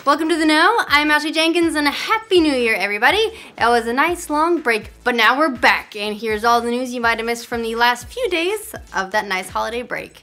Welcome to the Know. I'm Ashley Jenkins and Happy New Year, everybody. It was a nice long break, but now we're back, and here's all the news you might have missed from the last few days of that nice holiday break.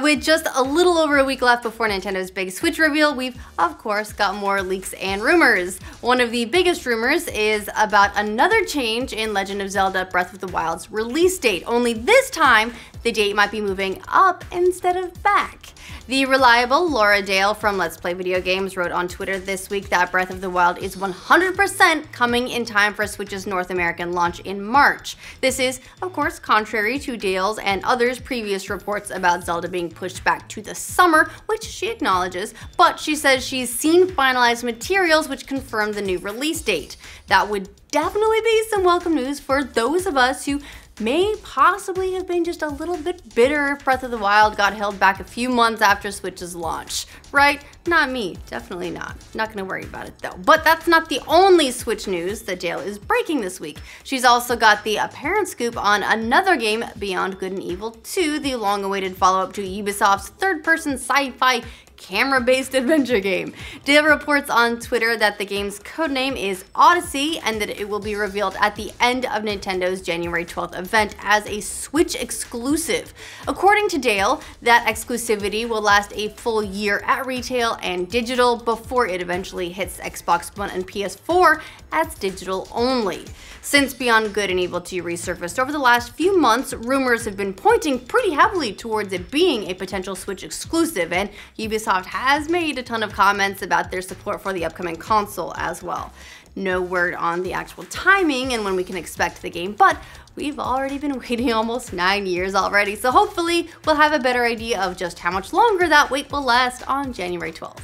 With just a little over a week left before Nintendo's big Switch reveal, we've of course got more leaks and rumors. One of the biggest rumors is about another change in Legend of Zelda Breath of the Wild's release date, only this time the date might be moving up instead of back. The reliable Laura Dale from Let's Play Video Games wrote on Twitter this week that Breath of the Wild is 100% coming in time for Switch's North American launch in March. This is, of course, contrary to Dale's and others' previous reports about Zelda being pushed back to the summer, which she acknowledges, but she says she's seen finalized materials which confirm the new release date. That would definitely be some welcome news for those of us who may possibly have been just a little bit bitter if Breath of the Wild got held back a few months after Switch's launch. Right? Not me. Definitely not. Not gonna worry about it though. But that's not the only Switch news that Dale is breaking this week. She's also got the apparent scoop on another game, Beyond Good and Evil 2, the long-awaited follow-up to Ubisoft's third-person sci-fi camera-based adventure game. Dale reports on Twitter that the game's codename is Odyssey and that it will be revealed at the end of Nintendo's January 12th event as a Switch exclusive. According to Dale, that exclusivity will last a full year at retail and digital before it eventually hits Xbox One and PS4 as digital only. Since Beyond Good and Evil 2 resurfaced over the last few months, rumors have been pointing pretty heavily towards it being a potential Switch exclusive, and Ubisoft has made a ton of comments about their support for the upcoming console as well. No word on the actual timing and when we can expect the game, but we've already been waiting almost 9 years already, so hopefully we'll have a better idea of just how much longer that wait will last on January 12th.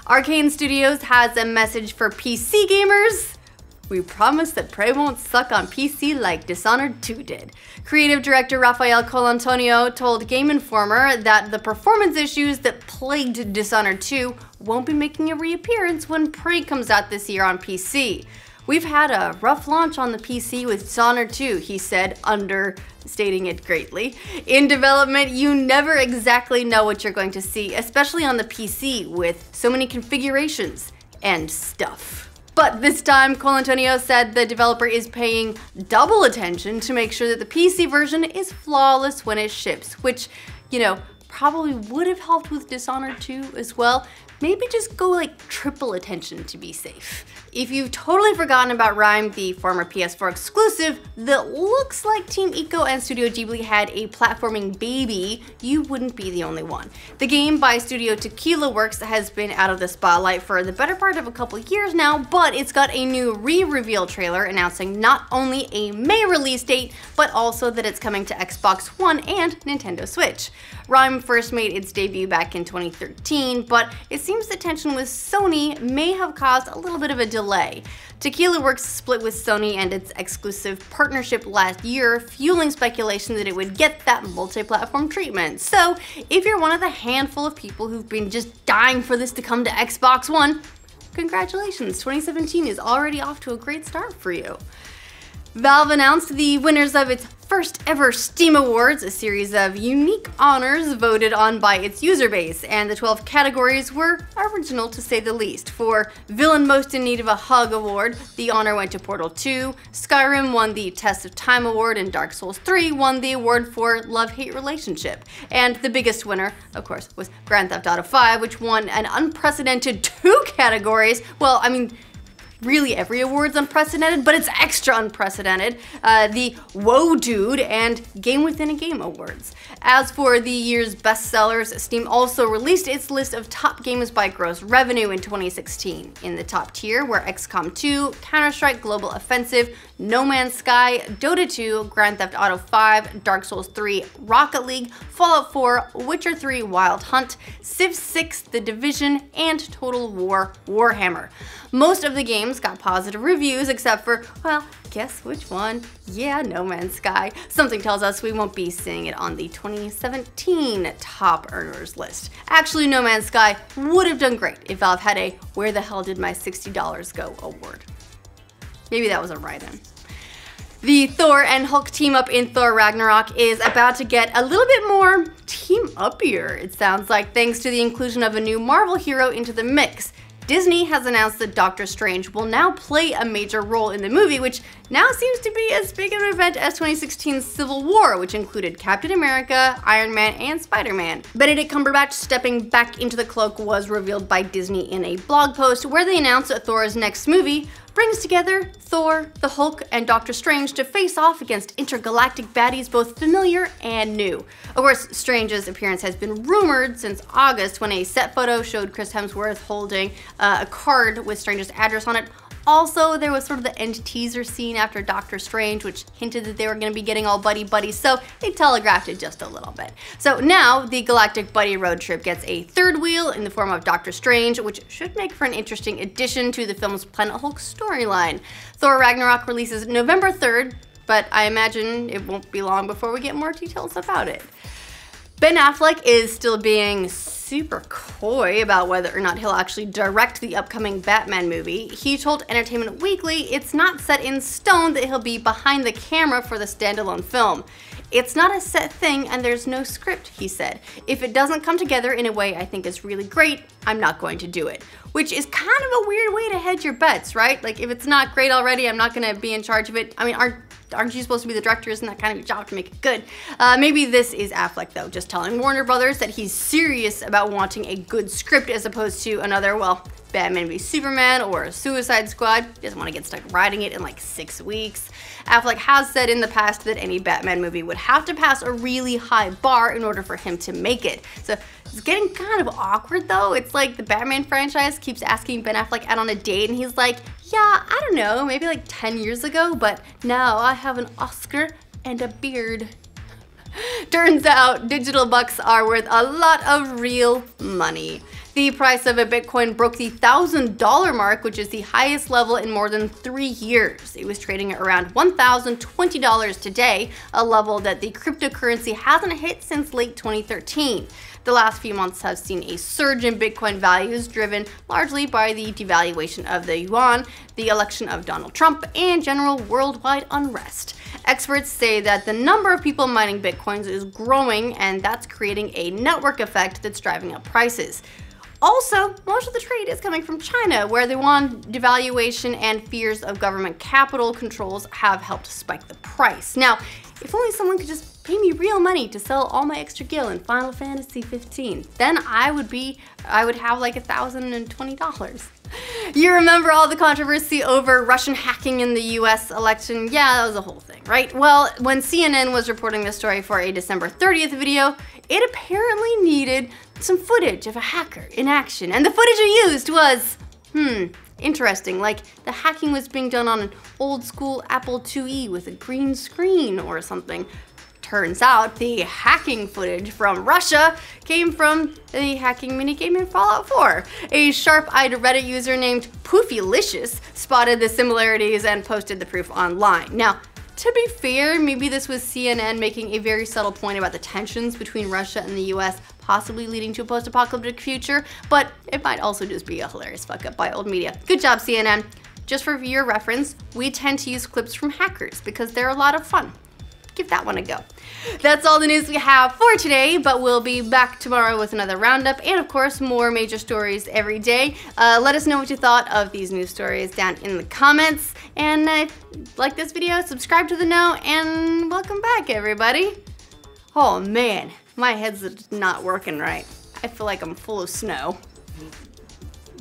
Arkane Studios has a message for PC gamers. We promise that Prey won't suck on PC like Dishonored 2 did. Creative director Rafael Colantonio told Game Informer that the performance issues that plagued Dishonored 2 won't be making a reappearance when Prey comes out this year on PC. We've had a rough launch on the PC with Dishonored 2, he said, understating it greatly. In development, you never exactly know what you're going to see, especially on the PC with so many configurations and stuff. But this time, Colantonio said the developer is paying double attention to make sure that the PC version is flawless when it ships, which, you know, probably would have helped with Dishonored 2 as well. Maybe just go like triple attention to be safe. If you've totally forgotten about RIME, the former PS4 exclusive that looks like Team Ico and Studio Ghibli had a platforming baby, you wouldn't be the only one. The game by Studio Tequila Works has been out of the spotlight for the better part of a couple years now, but it's got a new re-reveal trailer announcing not only a May release date, but also that it's coming to Xbox One and Nintendo Switch. RIME first made its debut back in 2013, but it seems the tension with Sony may have caused a little bit of a delay. Tequila Works split with Sony and its exclusive partnership last year, fueling speculation that it would get that multi-platform treatment. So, if you're one of the handful of people who've been just dying for this to come to Xbox One, congratulations, 2017 is already off to a great start for you. Valve announced the winners of its first ever Steam Awards, a series of unique honors voted on by its user base, and the 12 categories were original to say the least. For Villain Most in Need of a Hug award, the honor went to Portal 2, Skyrim won the Test of Time award, and Dark Souls 3 won the award for Love-Hate Relationship. And the biggest winner, of course, was Grand Theft Auto 5, which won an unprecedented 2 categories. Well, I mean, really every award's unprecedented, but it's extra unprecedented. The Whoa Dude and Game Within a Game awards. As for the year's bestsellers, Steam also released its list of top games by gross revenue in 2016. In the top tier were XCOM 2, Counter-Strike Global Offensive, No Man's Sky, Dota 2, Grand Theft Auto 5, Dark Souls 3, Rocket League, Fallout 4, Witcher 3 Wild Hunt, Civ 6, The Division, and Total War Warhammer. Most of the games got positive reviews except for, well, guess which one? Yeah, No Man's Sky. Something tells us we won't be seeing it on the 2017 top earners list. Actually, No Man's Sky would have done great if Valve had a Where the Hell Did My $60 Go award. Maybe that was a write-in. The Thor and Hulk team up in Thor Ragnarok is about to get a little bit more team-uppier, it sounds like, thanks to the inclusion of a new Marvel hero into the mix. Disney has announced that Doctor Strange will now play a major role in the movie, which now seems to be as big of an event as 2016's Civil War, which included Captain America, Iron Man, and Spider-Man. Benedict Cumberbatch stepping back into the cloak was revealed by Disney in a blog post where they announced that Thor's next movie brings together Thor, the Hulk, and Doctor Strange to face off against intergalactic baddies both familiar and new. Of course, Strange's appearance has been rumored since August when a set photo showed Chris Hemsworth holding a card with Strange's address on it. Also, there was sort of the end teaser scene after Doctor Strange, which hinted that they were going to be getting all buddy-buddy, so they telegraphed it just a little bit. So now, the Galactic Buddy Road Trip gets a third wheel in the form of Doctor Strange, which should make for an interesting addition to the film's Planet Hulk storyline. Thor Ragnarok releases November 3rd, but I imagine it won't be long before we get more details about it. Ben Affleck is still being super coy about whether or not he'll actually direct the upcoming Batman movie. He told Entertainment Weekly it's not set in stone that he'll be behind the camera for the standalone film. It's not a set thing and there's no script, he said. If it doesn't come together in a way I think is really great, I'm not going to do it. Which is kind of a weird way to hedge your bets, right? Like, if it's not great already, I'm not gonna be in charge of it. I mean, aren't you supposed to be the director? Isn't that kind of your job to make it good? Maybe this is Affleck though, just telling Warner Brothers that he's serious about wanting a good script as opposed to another, well, Batman v Superman or Suicide Squad. He doesn't want to get stuck writing it in like 6 weeks. Affleck has said in the past that any Batman movie would have to pass a really high bar in order for him to make it. So it's getting kind of awkward though. It's like the Batman franchise keeps asking Ben Affleck out on a date and he's like, yeah, I don't know, maybe like 10 years ago, but now I have an Oscar and a beard. Turns out digital bucks are worth a lot of real money. The price of a Bitcoin broke the $1,000 mark, which is the highest level in more than 3 years. It was trading at around $1,020 today, a level that the cryptocurrency hasn't hit since late 2013. The last few months have seen a surge in Bitcoin values driven largely by the devaluation of the yuan, the election of Donald Trump, and general worldwide unrest. Experts say that the number of people mining Bitcoins is growing, and that's creating a network effect that's driving up prices. Also, most of the trade is coming from China, where the yuan devaluation and fears of government capital controls have helped spike the price. Now, if only someone could just pay me real money to sell all my extra gil in Final Fantasy 15, then I would have like $1,020. You remember all the controversy over Russian hacking in the US election? Yeah, that was a whole thing, right? Well, when CNN was reporting this story for a December 30th video, it apparently needed some footage of a hacker in action. And the footage it used was, interesting. Like, the hacking was being done on an old school Apple IIe with a green screen or something. Turns out the hacking footage from Russia came from the hacking minigame in Fallout 4. A sharp-eyed Reddit user named Poofylicious spotted the similarities and posted the proof online. Now, to be fair, maybe this was CNN making a very subtle point about the tensions between Russia and the US, possibly leading to a post-apocalyptic future, but it might also just be a hilarious fuck-up by old media. Good job, CNN. Just for your reference, we tend to use clips from hackers because they're a lot of fun. Give that one a go. That's all the news we have for today, but we'll be back tomorrow with another roundup and of course more major stories every day. Let us know what you thought of these news stories down in the comments, and like this video, subscribe to the know, and welcome back everybody. Oh man, my head's not working right. I feel like I'm full of snow.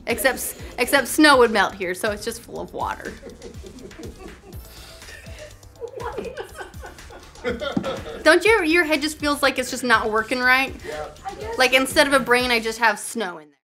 Except snow would melt here, so it's just full of water. Don't your head just feels like it's just not working right? Yeah. Like instead of a brain, I just have snow in there.